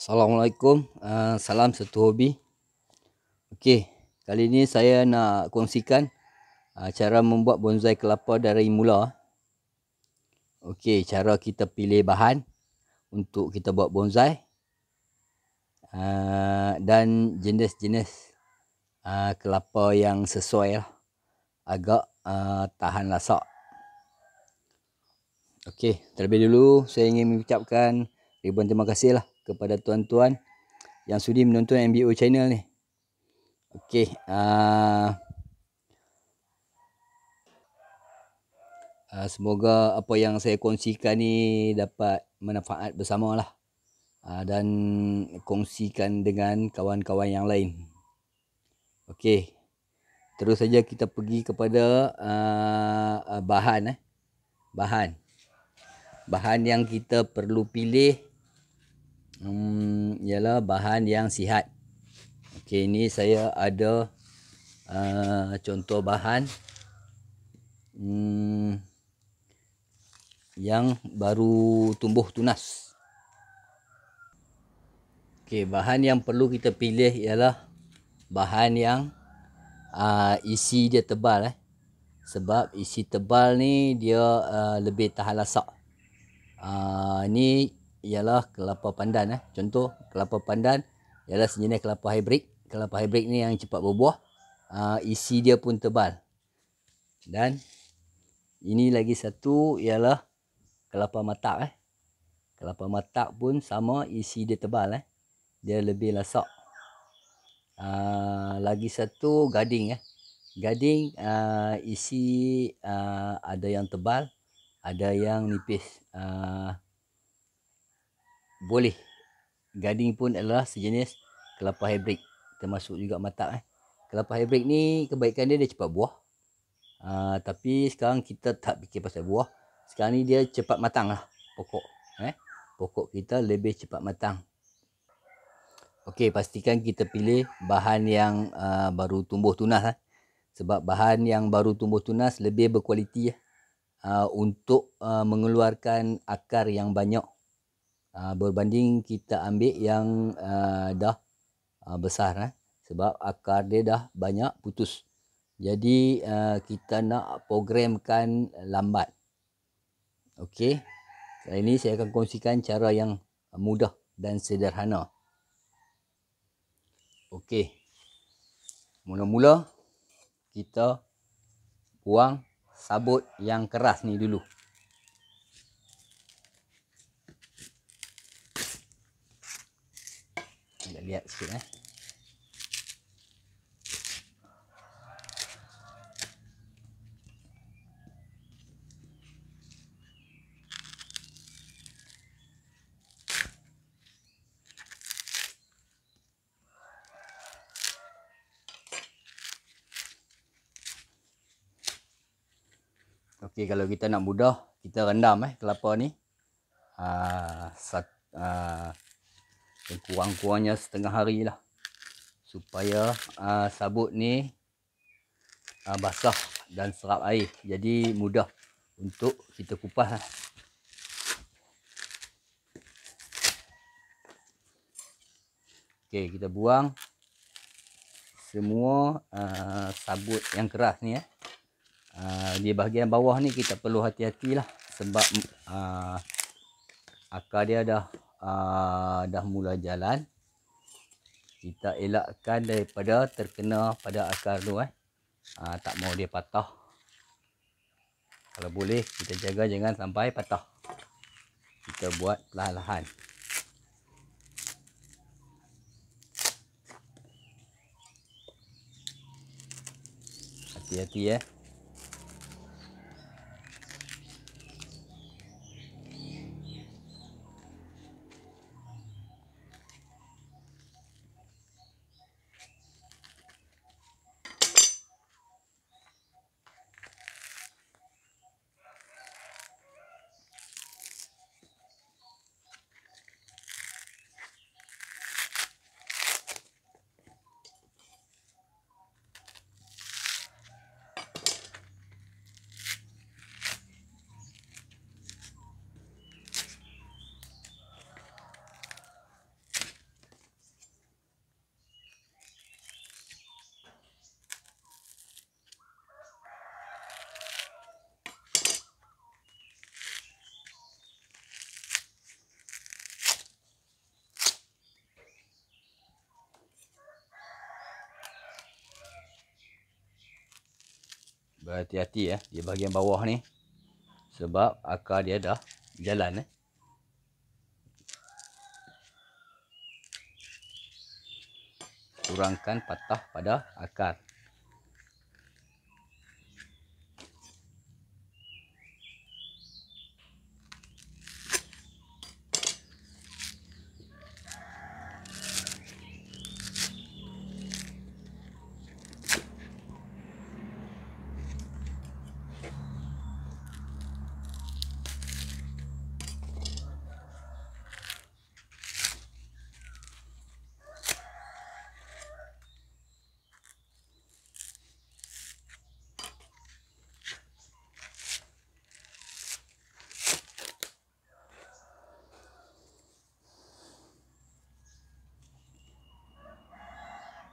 Assalamualaikum, salam satu hobi. Okey, kali ini saya nak kongsikan cara membuat bonsai kelapa dari mula. Okey, cara kita pilih bahan untuk kita buat bonsai dan jenis-jenis kelapa yang sesuai lah, agak tahan lasak. Okey, terlebih dulu saya ingin mengucapkan ribuan terima kasih lah kepada tuan-tuan yang sudi menonton MBO channel ni. Okey, semoga apa yang saya kongsikan ni dapat manfaat bersama lah, dan kongsikan dengan kawan-kawan yang lain. Okey, terus saja kita pergi kepada bahan. Bahan yang kita perlu pilih ialah bahan yang sihat. Okey, ini saya ada contoh bahan yang baru tumbuh tunas. Okey, bahan yang perlu kita pilih ialah bahan yang isi dia tebal. Sebab isi tebal ni dia lebih tahan lasak. Ni ialah kelapa pandan. Contoh kelapa pandan ialah sejenis kelapa hybrid. Kelapa hybrid ni yang cepat berbuah. Isi dia pun tebal. Dan ini lagi satu ialah kelapa matak. Kelapa matak pun sama, isi dia tebal. Dia lebih lasak. Lagi satu gading. Gading isi ada yang tebal, ada yang nipis. Boleh. Gading pun adalah sejenis kelapa hybrid, termasuk juga matak. Kelapa hybrid ni kebaikan dia cepat buah. Tapi sekarang kita tak fikir pasal buah. Sekarang ni dia cepat matang lah pokok. Pokok kita lebih cepat matang. Okey, pastikan kita pilih bahan yang baru tumbuh tunas. Sebab bahan yang baru tumbuh tunas lebih berkualiti untuk mengeluarkan akar yang banyak, berbanding kita ambil yang dah besar. Sebab akar dia dah banyak putus. Jadi kita nak programkan lambat. Okey, kali ini saya akan kongsikan cara yang mudah dan sederhana. Okey, mula-mula kita buang sabut yang keras ni dulu. Kita lihat sikit. Okey, kalau kita nak mudah, kita rendam kelapa ni. Kurang-kurangnya setengah hari lah. Supaya sabut ni basah dan serap air. Jadi mudah untuk kita kupas. Okey, kita buang semua sabut yang keras ni. Di bahagian bawah ni kita perlu hati-hatilah. Sebab akar dia dah mula jalan. Kita elakkan daripada terkena pada akar tu. Tak mau dia patah. Kalau boleh kita jaga jangan sampai patah. Kita buat perlahan-lahan. Hati-hati. Berhati-hati ya di bahagian bawah ni, sebab akar dia dah jalan. Kurangkan patah pada akar.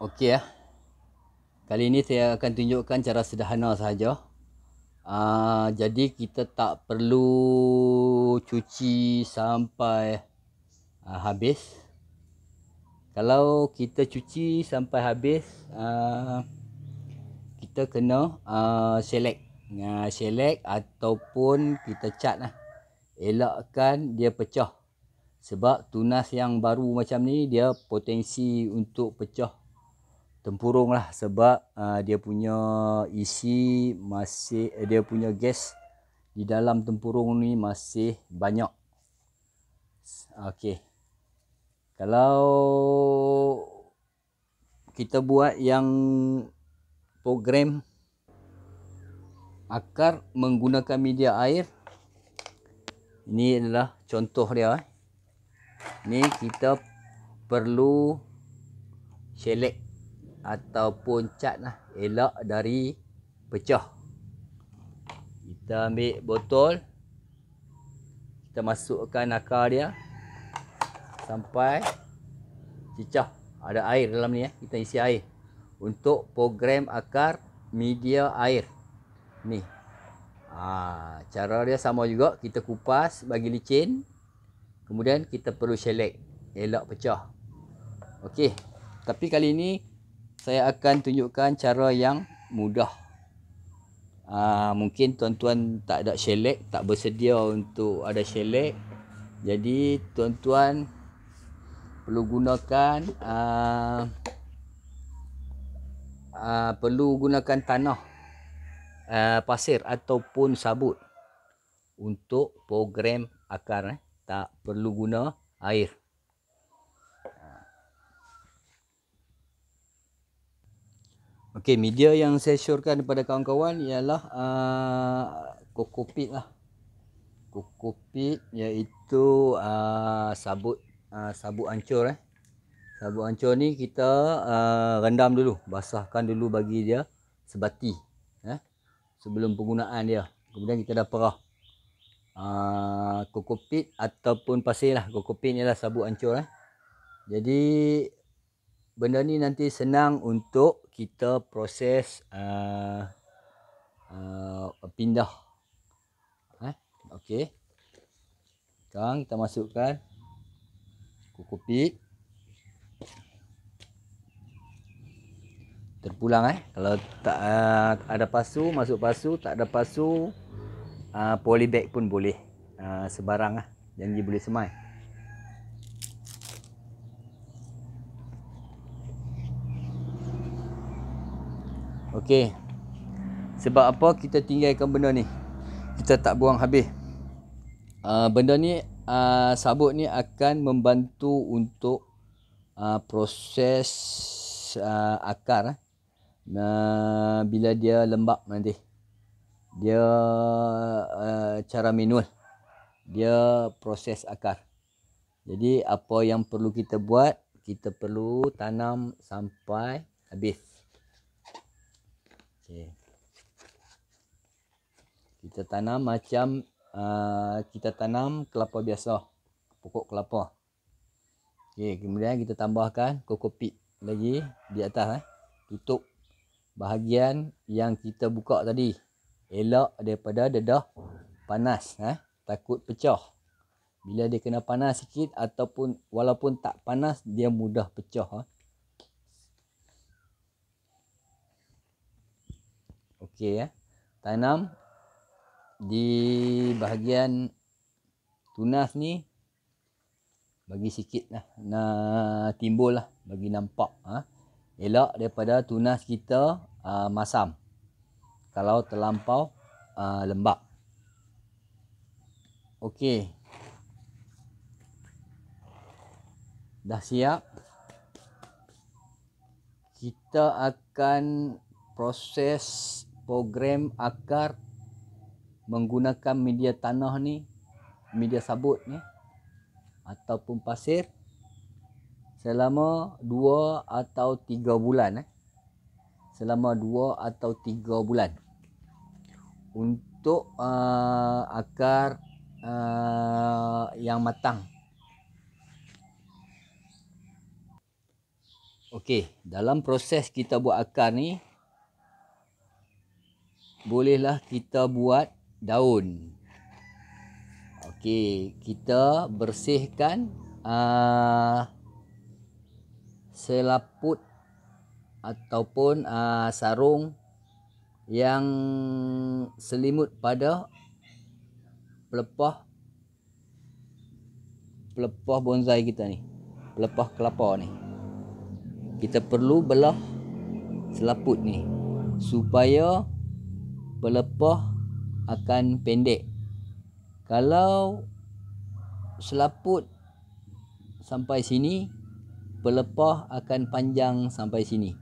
Okey ya. Kali ini saya akan tunjukkan cara sederhana sahaja. Jadi kita tak perlu cuci sampai habis. Kalau kita cuci sampai habis, kita kena select. Select ataupun kita cat lah. Elakkan dia pecah. Sebab tunas yang baru macam ni dia potensi untuk pecah tempurung lah, sebab dia punya isi masih, dia punya gas di dalam tempurung ni masih banyak. Okey. Kalau kita buat yang program akar menggunakan media air, ini adalah contoh dia. Ni kita perlu select ataupun cat lah, elak dari pecah. Kita ambil botol, kita masukkan akar dia sampai cicah. Ada air dalam ni, kita isi air untuk program akar media air ni. Cara dia sama juga, kita kupas bagi licin, kemudian kita perlu select, elak pecah. Okey, tapi kali ini saya akan tunjukkan cara yang mudah. Mungkin tuan-tuan tak ada shellac, tak bersedia untuk ada shellac. Jadi tuan-tuan perlu gunakan tanah, pasir ataupun sabut untuk program akar. Tak perlu guna air. Okey, media yang saya syorkan kepada kawan-kawan ialah kokopit lah. Kokopit iaitu sabut hancur. Sabut hancur ni kita rendam dulu, basahkan dulu bagi dia sebati sebelum penggunaan dia. Kemudian kita dah perah kokopit ataupun pasir lah. Kokopit ni lah sabut hancur. Jadi benda ni nanti senang untuk kita proses pindah. Okey. Sekarang kita masukkan kokopit. Terpulang kalau tak ada pasu, masuk pasu. Tak ada pasu, polybag pun boleh. Sebarang janji boleh semai. Okey. Sebab apa kita tinggalkan benda ni? Kita tak buang habis. Benda ni, sabut ni akan membantu untuk proses akar. Bila dia lembab nanti, dia cara manual dia proses akar. Jadi apa yang perlu kita buat, kita perlu tanam sampai habis. Okay. Kita tanam macam kita tanam kelapa biasa, pokok kelapa. Okay, kemudian kita tambahkan kokopit lagi di atas. Tutup bahagian yang kita buka tadi, elak daripada dedah panas. Takut pecah. Bila dia kena panas sikit ataupun walaupun tak panas, dia mudah pecah. Okey tanam di bahagian tunas ni, bagi sikit lah timbul lah, bagi nampak elok daripada tunas kita masam kalau terlampau lembap. Okey, dah siap. Kita akan proses program akar menggunakan media tanah ni, media sabut ni ataupun pasir selama 2 atau 3 bulan selama 2 atau 3 bulan untuk akar yang matang. Okey, dalam proses kita buat akar ni, bolehlah kita buat daun. Okey, kita bersihkan selaput ataupun sarung yang selimut pada pelepah bonsai kita ni, pelepah kelapa ni. Kita perlu belah selaput ni supaya pelepah akan pendek. Kalau selaput sampai sini, pelepah akan panjang sampai sini.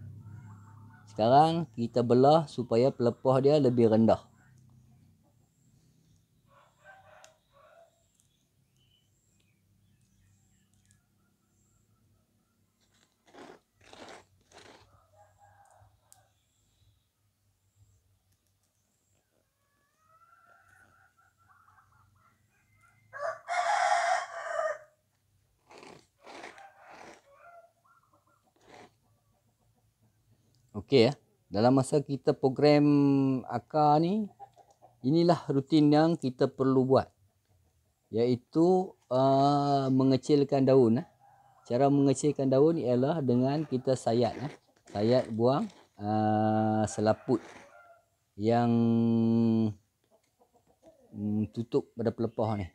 Sekarang kita belah supaya pelepah dia lebih rendah. Okey, dalam masa kita program akar ni, inilah rutin yang kita perlu buat, iaitu mengecilkan daun. Cara mengecilkan daun ialah dengan kita sayat buang selaput yang tutup pada pelepah ni.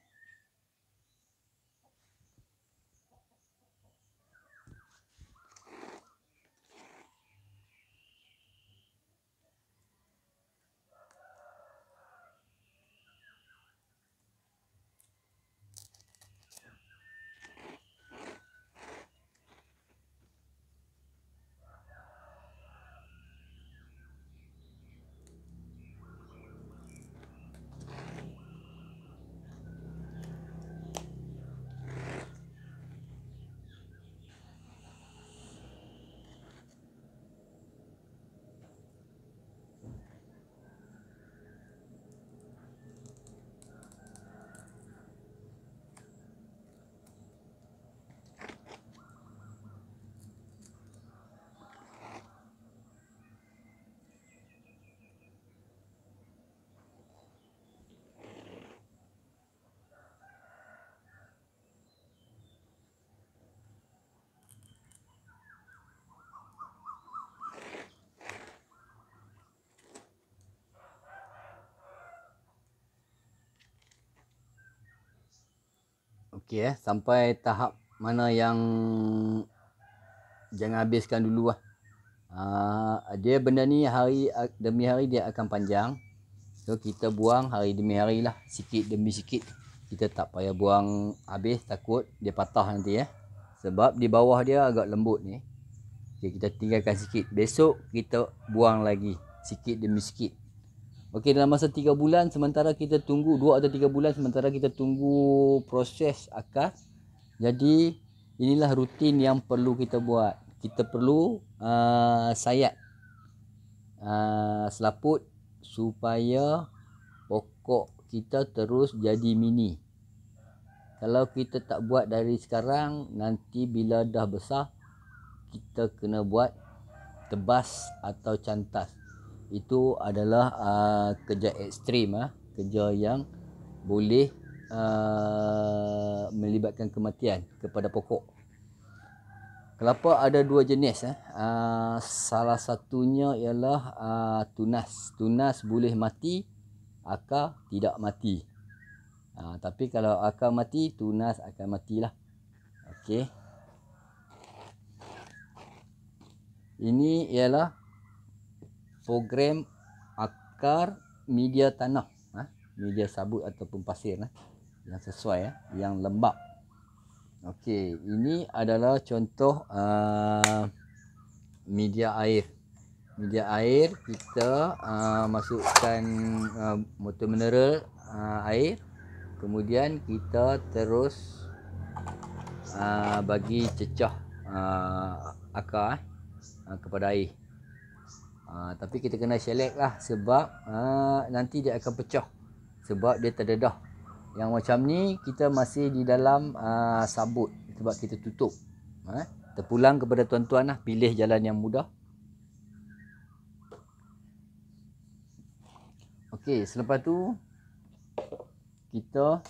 Okey, sampai tahap mana yang jangan habiskan dulu lah. Dia benda ni hari demi hari dia akan panjang. So kita buang hari demi hari lah, sikit demi sikit. Kita tak payah buang habis, takut dia patah nanti Sebab di bawah dia agak lembut ni. Okay, kita tinggalkan sikit. Besok kita buang lagi sikit demi sikit. Okey, dalam masa 3 bulan sementara kita tunggu, 2 atau 3 bulan sementara kita tunggu proses akar. Jadi inilah rutin yang perlu kita buat. Kita perlu sayat selaput supaya pokok kita terus jadi mini. Kalau kita tak buat dari sekarang, nanti bila dah besar kita kena buat tebas atau cantas. Itu adalah kerja ekstrim, kerja yang boleh melibatkan kematian kepada pokok. Kelapa ada dua jenis. Salah satunya ialah tunas. Tunas boleh mati, akar tidak mati. Tapi kalau akar mati, tunas akan matilah. Okey. Ini ialah program akar media tanah, media sabut ataupun pasir yang sesuai, yang lembap. Okey, ini adalah contoh media air. Media air kita masukkan motor mineral air, kemudian kita terus bagi cecah akar kepada air. Tapi kita kena select lah, sebab nanti dia akan pecah sebab dia terdedah. Yang macam ni kita masih di dalam sabut sebab kita tutup. Terpulang kepada tuan-tuan lah, pilih jalan yang mudah. Okey, selepas tu kita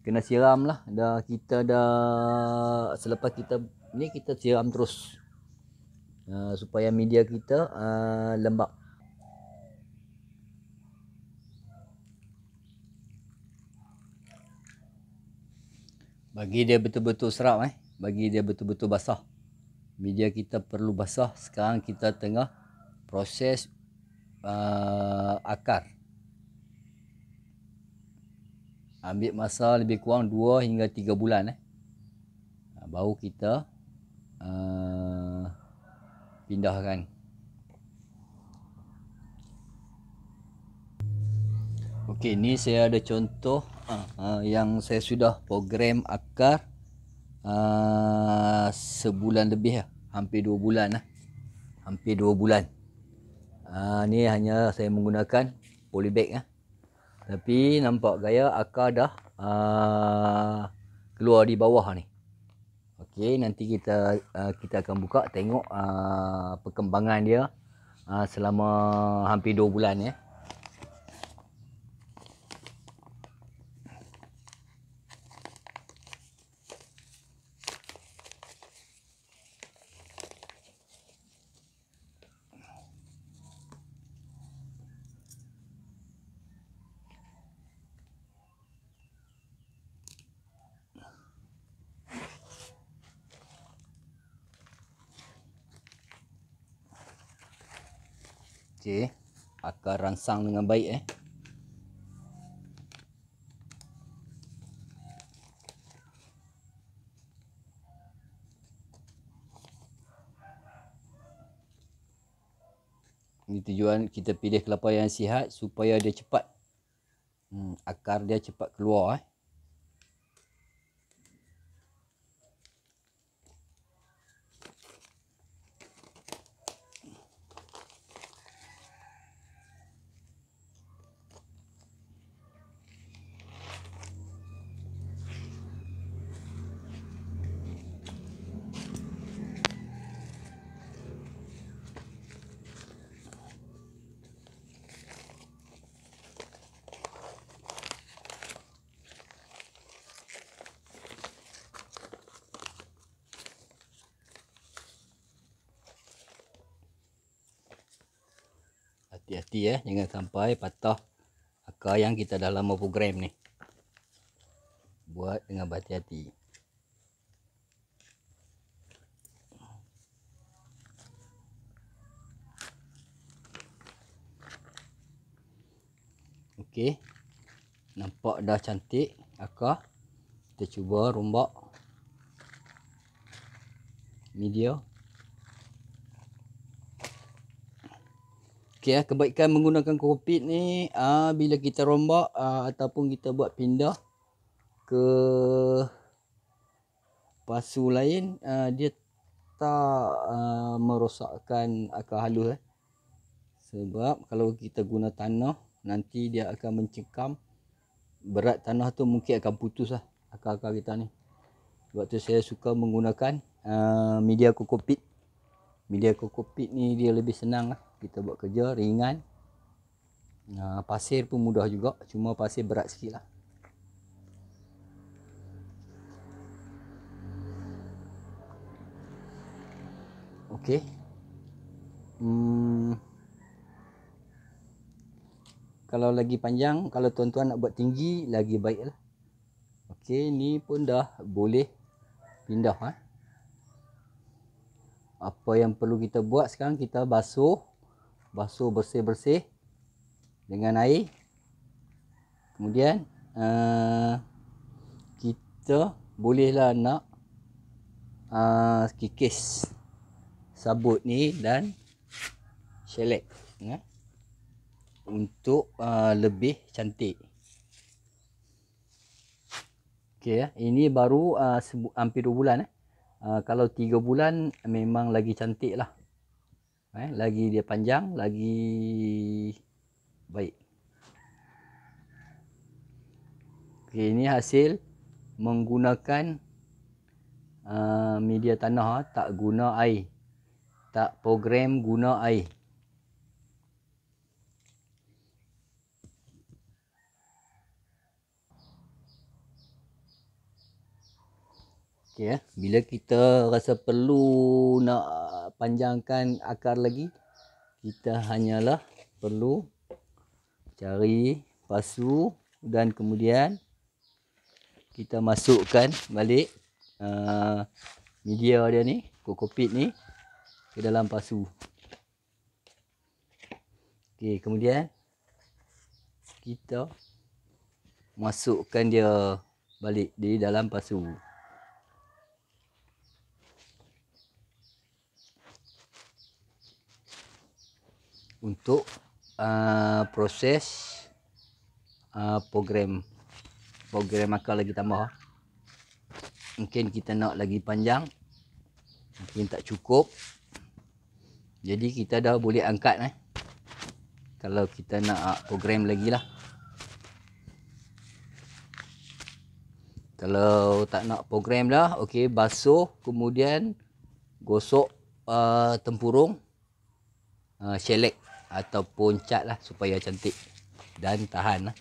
kena siram lah. Selepas kita ni, kita siram terus supaya media kita lembap. Bagi dia betul-betul serap, bagi dia betul-betul basah. Media kita perlu basah. Sekarang kita tengah proses akar. Ambil masa lebih kurang 2 hingga 3 bulan. Baru kita pindahkan. Okey, ni saya ada contoh yang saya sudah program akar sebulan lebih, hampir 2 bulan. Hampir 2 bulan. Ni hanya saya menggunakan polybag. Tapi nampak gaya akar dah keluar di bawah ni. Okey, nanti kita akan buka tengok perkembangan dia selama hampir 2 bulan . Okey, akar rangsang dengan baik . Ini tujuan kita pilih kelapa yang sihat supaya dia cepat akar dia cepat keluar . Hati-hati jangan sampai patah akar yang kita dah lama program ni. Buat dengan berhati-hati. Okey, nampak dah cantik akar. Kita cuba rombak media. Okey, kebaikan menggunakan kokpit ni, bila kita rombak ataupun kita buat pindah ke pasu lain, dia tak merosakkan akar halus . Sebab kalau kita guna tanah, nanti dia akan mencekam. Berat tanah tu mungkin akan putus akar-akar kita ni. Sebab tu saya suka menggunakan media kokpit. Media kokpit ni dia lebih senang kita buat kerja, ringan. Pasir pun mudah juga, cuma pasir berat sikit . Okey. Kalau lagi panjang, kalau tuan-tuan nak buat tinggi lagi baik lah. Okey, ni pun dah boleh pindah. Apa yang perlu kita buat sekarang, kita basuh bersih-bersih dengan air. Kemudian kita bolehlah nak kikis sabut ni dan shellac untuk lebih cantik. Okey ya, ini baru hampir 2 bulan. Kalau 3 bulan memang lagi cantik lah. Lagi dia panjang, lagi baik. Okey, ini hasil menggunakan media tanah, tak guna air. Tak program guna air. Okay, bila kita rasa perlu nak panjangkan akar lagi, kita hanyalah perlu cari pasu dan kemudian kita masukkan balik media dia ni, kokopit ni ke dalam pasu. Okay, kemudian kita masukkan dia balik di dalam pasu. Untuk proses program akar lagi tambah. Mungkin kita nak lagi panjang, mungkin tak cukup, jadi kita dah boleh angkat kalau kita nak program lagi lah. Kalau tak nak program dah, okey, basuh kemudian gosok tempurung shellac ataupun cat lah supaya cantik dan tahan lah.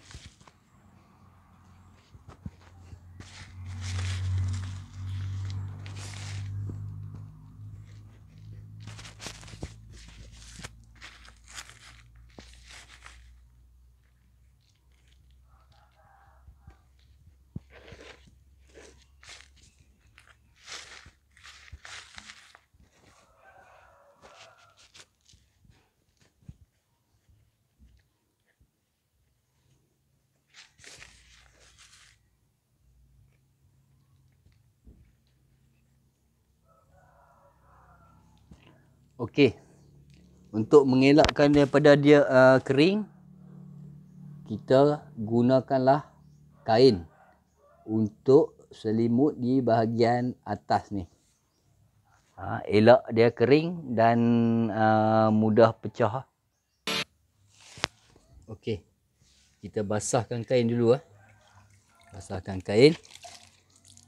Okey, untuk mengelakkan daripada dia kering, kita gunakanlah kain untuk selimut di bahagian atas ni. Elak dia kering dan mudah pecah. Okey, kita basahkan kain dulu. Basahkan kain,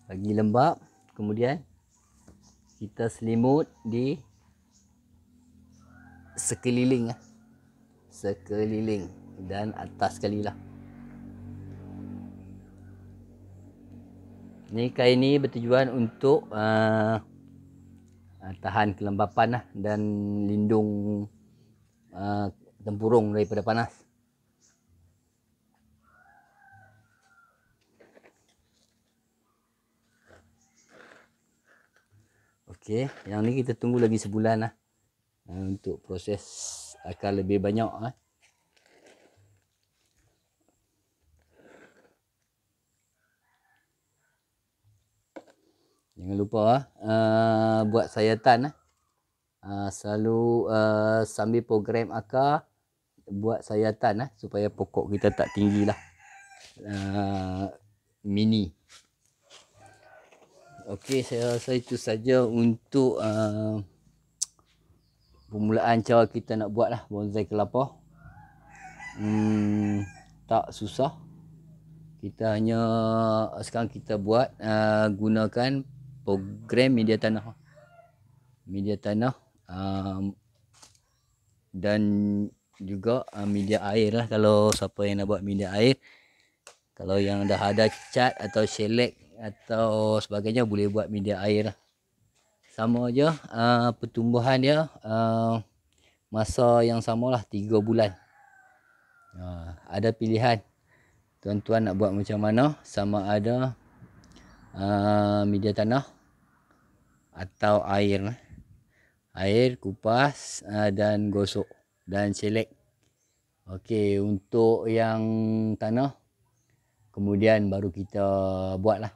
bagi lembap, kemudian kita selimut di sekeliling dan atas sekali lah. Ni kain ni bertujuan untuk tahan kelembapan dan lindung tempurung daripada panas. Okey, yang ni kita tunggu lagi sebulan lah untuk proses akar lebih banyak. Jangan lupa buat sayatan. Selalu sambil program akar, buat sayatan supaya pokok kita tak tinggi lah, mini. Okey, saya rasa itu saja untuk permulaan cara kita nak buat lah bonsai kelapa. Tak susah. Kita hanya sekarang kita buat gunakan program media tanah. Dan juga media air lah, kalau siapa yang nak buat media air. Kalau yang dah ada cat atau shellac atau sebagainya, boleh buat media air lah. sama je, pertumbuhan dia masa yang samalah 3 bulan. Ada pilihan tuan-tuan nak buat macam mana, sama ada media tanah atau air kupas dan gosok dan selek. Okey, untuk yang tanah kemudian baru kita buatlah.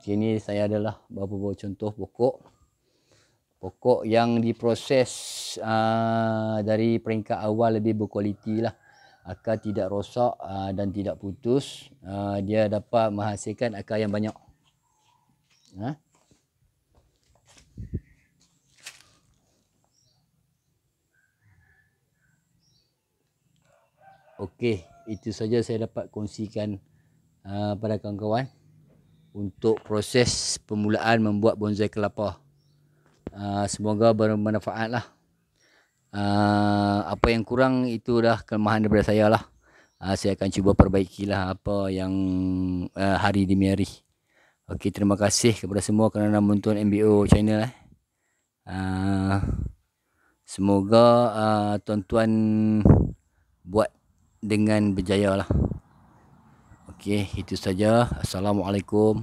Sini saya adalah beberapa contoh pokok yang diproses dari peringkat awal lebih berkualiti lah. Akar tidak rosak dan tidak putus. Dia dapat menghasilkan akar yang banyak. Okey, itu saja saya dapat kongsikan pada kawan-kawan untuk proses permulaan membuat bonsai kelapa. Semoga bermanfaat lah. Apa yang kurang itu dah kelemahan daripada saya lah. Saya akan cuba perbaikilah apa yang hari demi hari. Okey, terima kasih kepada semua kerana menonton MBO channel. Semoga tuan-tuan buat dengan berjaya lah. Okey, itu saja. Assalamualaikum.